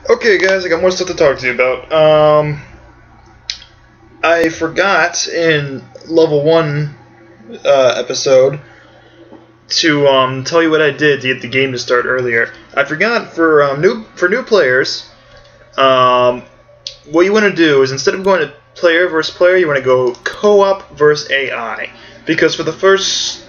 Okay, guys, I got more stuff to talk to you about. I forgot in level 1 episode to tell you what I did to get the game to start earlier. I forgot for new players. What you want to do is, instead of going to player versus player, you want to go co-op versus AI, because for the first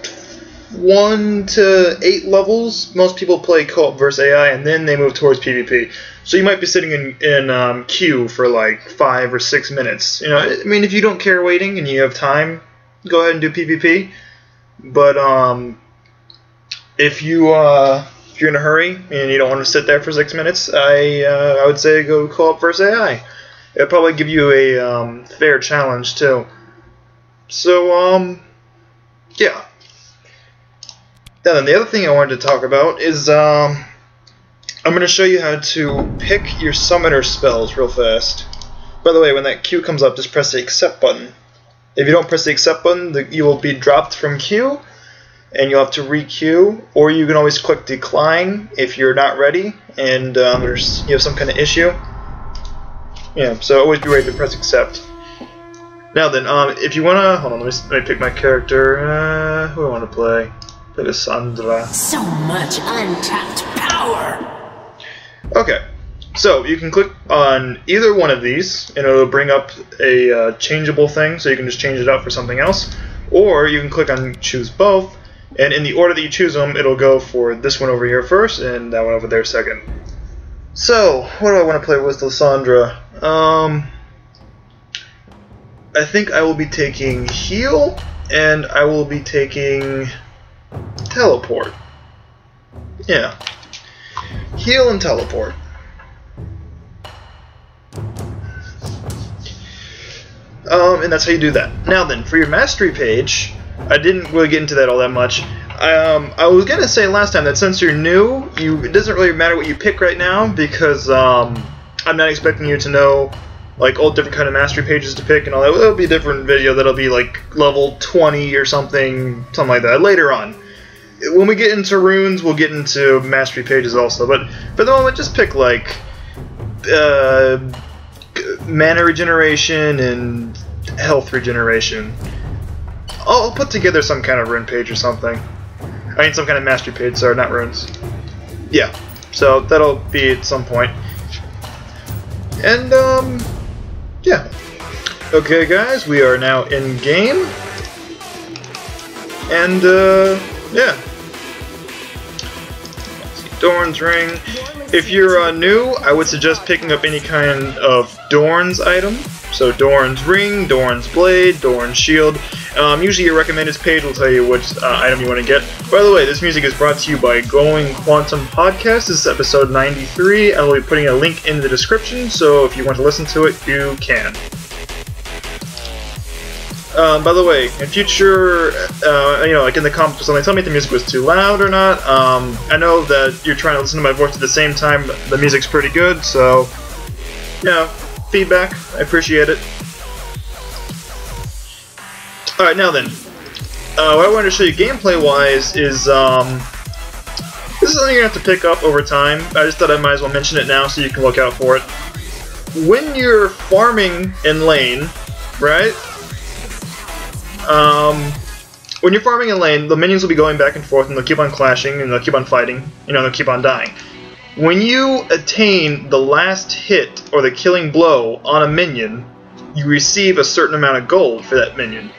1 to 8 levels, most people play co-op versus AI, and then they move towards PvP. So you might be sitting in queue for like 5 or 6 minutes. You know, I mean, if you don't care waiting and you have time, go ahead and do PvP. But if you're in a hurry and you don't want to sit there for 6 minutes, I would say go co-op versus AI. It'll probably give you a fair challenge too. So yeah. Now then, the other thing I wanted to talk about is I'm going to show you how to pick your summoner spells real fast. By the way, when that queue comes up, just press the accept button. If you don't press the accept button, you will be dropped from queue, and you'll have to re-queue, or you can always click decline if you're not ready and you have some kind of issue. Yeah, so always be ready to press accept. Now then, if you want to... Hold on, let me pick my character. Who do I want to play? Play Cassandra. So much untapped power! Okay, so you can click on either one of these, and it'll bring up a changeable thing, so you can just change it out for something else. Or you can click on choose both, and in the order that you choose them, it'll go for this one over here first, and that one over there second. So, what do I want to play with Lysandra? I think I will be taking heal, and I will be taking teleport. Yeah. Heal and teleport. And that's how you do that. Now then, for your mastery page, I didn't really get into that all that much. I was gonna say last time that since you're new, it doesn't really matter what you pick right now, because I'm not expecting you to know like all different kind of mastery pages to pick and all that. It'll be a different video that'll be like level 20 or something like that later on. When we get into runes, we'll get into mastery pages also, but for the moment, just pick like mana regeneration and health regeneration. I'll put together some kind of rune page or something. I mean, some kind of mastery page, sorry, not runes. Yeah, so that'll be at some point. And, yeah. Okay, guys, we are now in game. And, yeah. Dorn's Ring. If you're new, I would suggest picking up any kind of Dorn's item. So Dorn's Ring, Dorn's Blade, Dorn's Shield. Usually your recommended page will tell you which item you want to get. By the way, this music is brought to you by Going Quantum Podcast. This is episode 93. I will be putting a link in the description, so if you want to listen to it, you can. By the way, in future, you know, like in the comments or something, tell me if the music was too loud or not. I know that you're trying to listen to my voice at the same time. The music's pretty good, so, you know, feedback, I appreciate it. Alright, now then, what I wanted to show you gameplay-wise is, this is something you're going to have to pick up over time. I just thought I might as well mention it now so you can look out for it. When you're farming in lane, right? When you're farming in lane, the minions will be going back and forth, and they'll keep on clashing, and they'll keep on fighting, you know, they'll keep on dying. When you attain the last hit, or the killing blow, on a minion, you receive a certain amount of gold for that minion.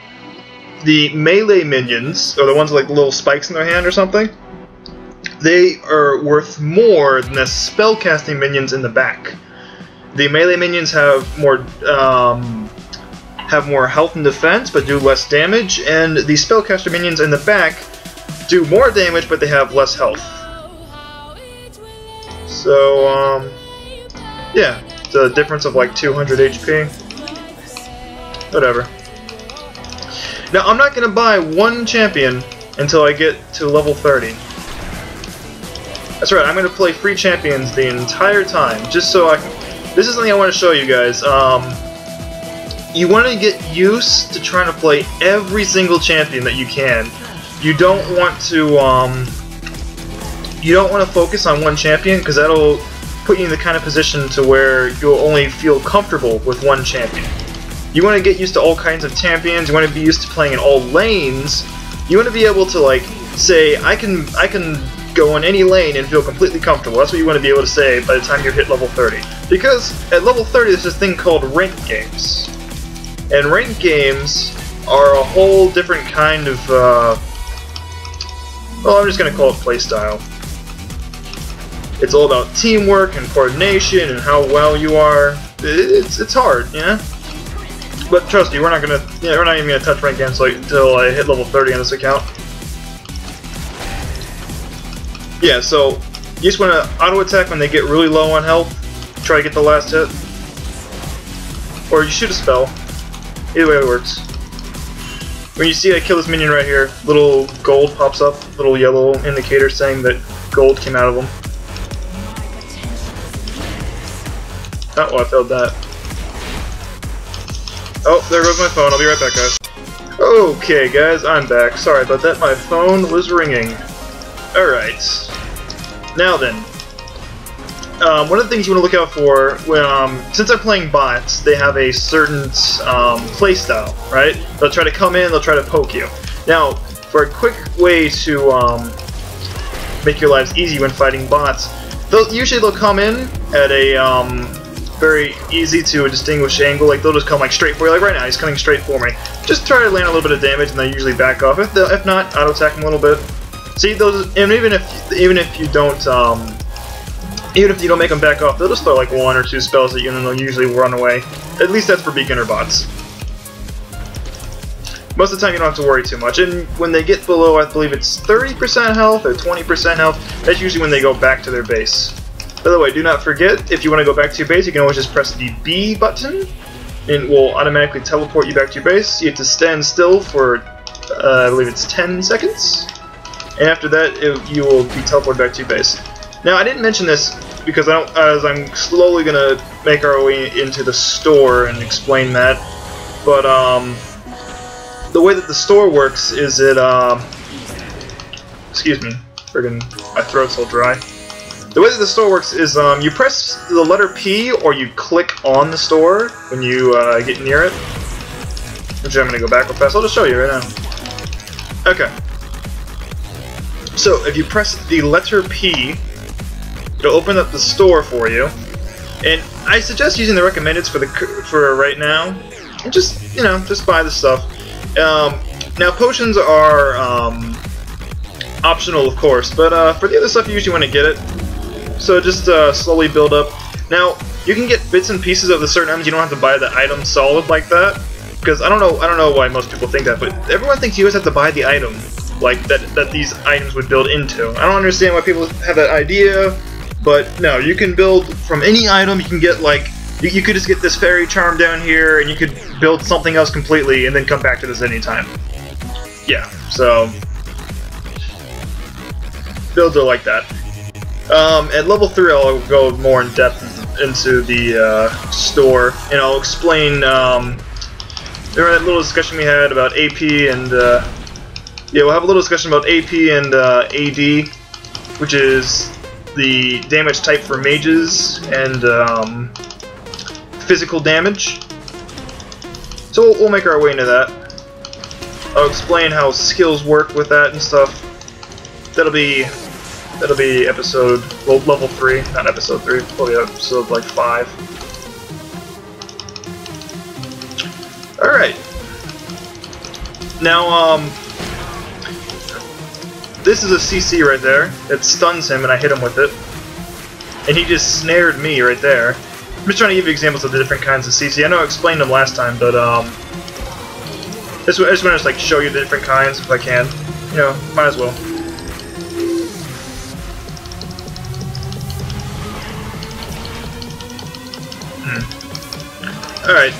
The melee minions, or the ones with like little spikes in their hand or something, they are worth more than the spellcasting minions in the back. The melee minions have more health and defense, but do less damage, and the spellcaster minions in the back do more damage, but they have less health. So, yeah, it's a difference of like 200 HP. Whatever. Now, I'm not going to buy one champion until I get to level 30. That's right, I'm going to play free champions the entire time, just so I can... This is something I want to show you guys. You want to get used to trying to play every single champion that you can. You don't want to focus on one champion, because that'll put you in the kind of position to where you'll only feel comfortable with one champion. You want to get used to all kinds of champions, you want to be used to playing in all lanes, you want to be able to, like, say, I can go in any lane and feel completely comfortable. That's what you want to be able to say by the time you hit level 30. Because at level 30 there's this thing called ranked games. And ranked games are a whole different kind of, well, I'm just going to call it playstyle. It's all about teamwork and coordination and how well you are. It's hard, you know? But trust me, we're not even gonna touch ranked games until I hit level 30 on this account. Yeah, so you just want to auto attack when they get really low on health. Try to get the last hit, or you shoot a spell. Either way it works. When you see I kill this minion right here, little gold pops up, little yellow indicator saying that gold came out of them. Oh, well, I failed that. Oh, there goes my phone. I'll be right back, guys. Okay, guys, I'm back. Sorry about that. My phone was ringing. Alright. Now then. One of the things you want to look out for, since I'm playing bots, they have a certain playstyle, right? They'll try to come in, they'll try to poke you. Now, for a quick way to make your lives easy when fighting bots, usually they'll come in at a very easy to distinguish angle. Like, they'll just come like straight for you. Like right now, he's coming straight for me. Just try to land a little bit of damage, and they usually back off. If not, auto attack him a little bit. See those, and even if you don't make them back off, they'll just throw like 1 or 2 spells at you, and then they'll usually run away. At least that's for beginner bots. Most of the time, you don't have to worry too much. And when they get below, I believe it's 30% health or 20% health, that's usually when they go back to their base. By the way, do not forget, if you want to go back to your base, you can always just press the B button, and it will automatically teleport you back to your base. You have to stand still for, I believe it's 10 seconds, and after that, you will be teleported back to your base. Now, I didn't mention this because as I'm slowly going to make our way into the store and explain that, but the way that the store works is excuse me, friggin' my throat's all dry. The way that the store works is you press the letter P or you click on the store when you get near it. Which I'm going to go back real fast. I'll just show you right now. Okay. So if you press the letter P, it'll open up the store for you. And I suggest using the recommendeds for right now. And just, you know, just buy the stuff. Now potions are optional, of course, but for the other stuff you usually want to get it. So just slowly build up. Now you can get bits and pieces of the certain items. You don't have to buy the item solid like that, because I don't know why most people think that, but everyone thinks you always have to buy the item like that these items would build into. I don't understand why people have that idea, but no, you can build from any item. You can get like you could just get this fairy charm down here, and you could build something else completely, and then come back to this anytime. Yeah, so builds are like that. At level 3, I'll go more in depth into the store, and I'll explain. Remember that little discussion we had about AP and yeah, we'll have a little discussion about AP and AD, which is the damage type for mages and physical damage. So we'll make our way into that. I'll explain how skills work with that and stuff. That'll be episode, well, level 3, not episode 3, probably episode like 5. Alright. Now, this is a CC right there. It stuns him and I hit him with it. And he just snared me right there. I'm just trying to give you examples of the different kinds of CC. I know I explained them last time, but I just want to just, like, show you the different kinds if I can. You know, might as well. Alright.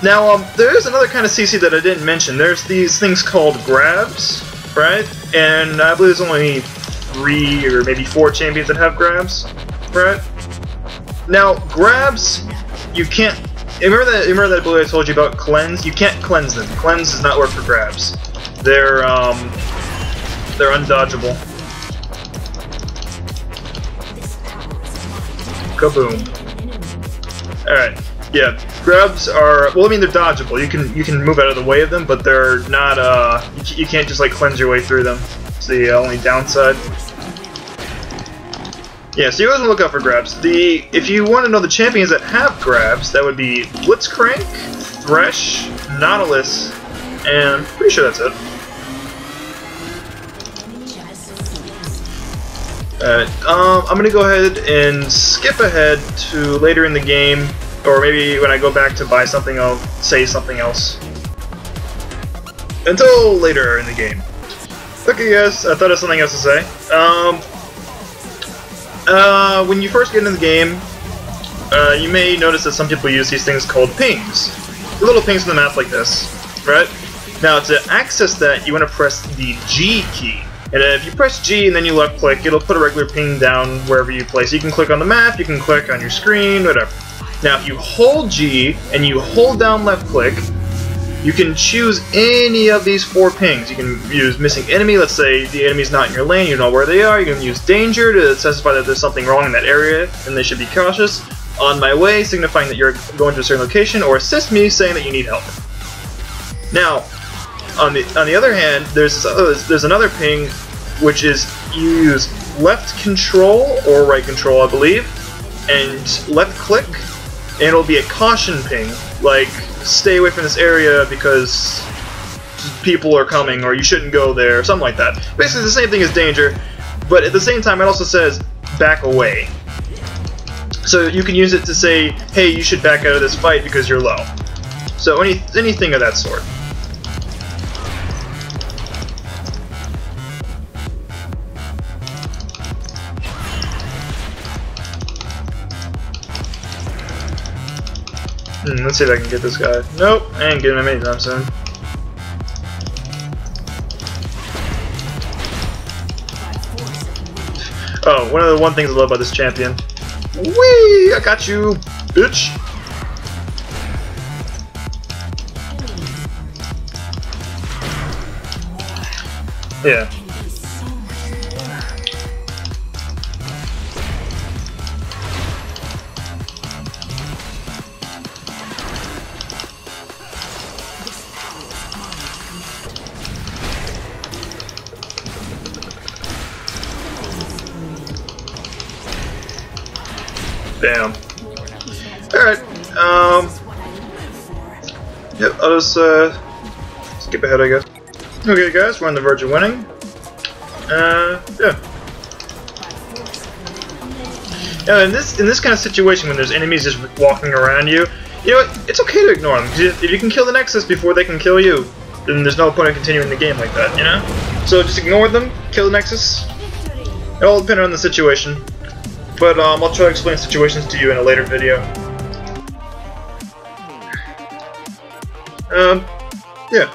Now, there is another kind of CC that I didn't mention. There's these things called grabs, right? And I believe there's only 3 or maybe 4 champions that have grabs, right? Now, grabs, you can't... Remember that ability I told you about cleanse? You can't cleanse them. Cleanse does not work for grabs. They're undodgeable. Kaboom. Alright. Yeah, grabs are, well, I mean, they're dodgeable. You can move out of the way of them, but they're not, you can't just, like, cleanse your way through them. It's the only downside. Yeah, so you always want to look out for grabs. If you want to know the champions that have grabs, that would be Blitzcrank, Thresh, Nautilus, and I'm pretty sure that's it. Alright, I'm gonna go ahead and skip ahead to later in the game, or maybe when I go back to buy something, I'll say something else. Until later in the game. Okay guys, I thought of something else to say. When you first get into the game, you may notice that some people use these things called pings. The little pings on the map like this, right? Now to access that, you want to press the G key. And if you press G and then you left click, it'll put a regular ping down wherever you place. You can click on the map, you can click on your screen, whatever. Now if you hold G and you hold down left click, you can choose any of these 4 pings. You can use missing enemy, let's say the enemy's not in your lane, you know where they are. You can use danger to specify that there's something wrong in that area and they should be cautious. On my way, signifying that you're going to a certain location, or assist me, saying that you need help. Now, on the other hand, there's another ping, which is you use left control or right control, I believe, and left click, and it'll be a caution ping, like stay away from this area because people are coming, or you shouldn't go there, or something like that. Basically the same thing as danger, but at the same time it also says back away. So you can use it to say, hey, you should back out of this fight because you're low. So anything of that sort. Let's see if I can get this guy. Nope, I ain't getting him anytime soon. Oh, one of the things I love about this champion. Whee! I got you, bitch! Yeah. Damn. Alright, yep, I'll just, skip ahead, I guess. Okay, guys, we're on the verge of winning. Yeah. Yeah, in this kind of situation, when there's enemies just walking around you, you know what, it's okay to ignore them. If you can kill the Nexus before they can kill you, then there's no point in continuing the game like that, you know? So just ignore them, kill the Nexus. It all depends on the situation. But I'll try to explain situations to you in a later video. Yeah.